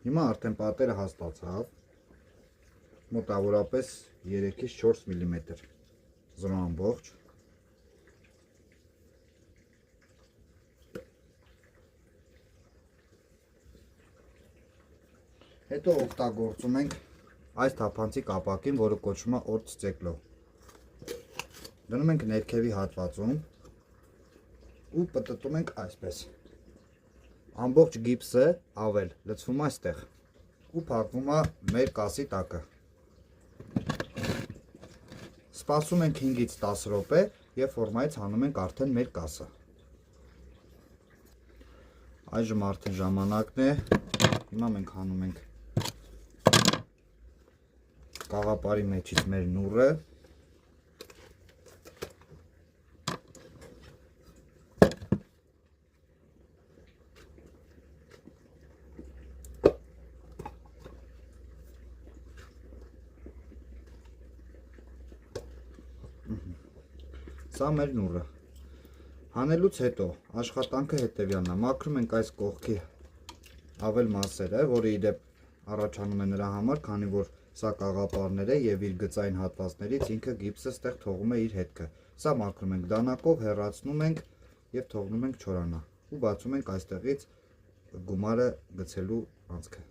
Հիմա արդեն պատերը հաստացավ, մոտավորապես 3-ից 4 մմ, զրո ամբողջ։ Հետո օգտագործում ենք այս թափանցիկ ապակին, որը կոչվում է օրցտեկլո։ Դնում ենք ներքևի հատվածում ու պտտում ենք այսպես։ Ամբողջ գիպսը ավել լցվում է այստեղ ու փակվում է մեր կասի տակը։ Սպասում ենք 5-ից 10 րոպե եւ ֆորմայից հանում ենք արդեն մեր կասը։ Այժմ արդեն ժամանակն է։ Հիմա մենք հանում ենք կաղապարի մեջից մեր նուռը։ Սա մեր նուռը։ Հանելուց հետո աշխատանքը հետևյալն է։ Մաքրում ենք այս կողքի ավել մասերը, որը իդեպ առաջանում է նրա համար, քանի որ սա կաղապարներ է եւ իր գծային հատվածներից ինքը գիպսը ստեղ թողում է իր հետքը։ Սա մաքրում ենք դանակով, հեռացնում ենք եւ թողնում ենք չորանա ու բացում ենք այստեղից գումարը գցելու անցքը։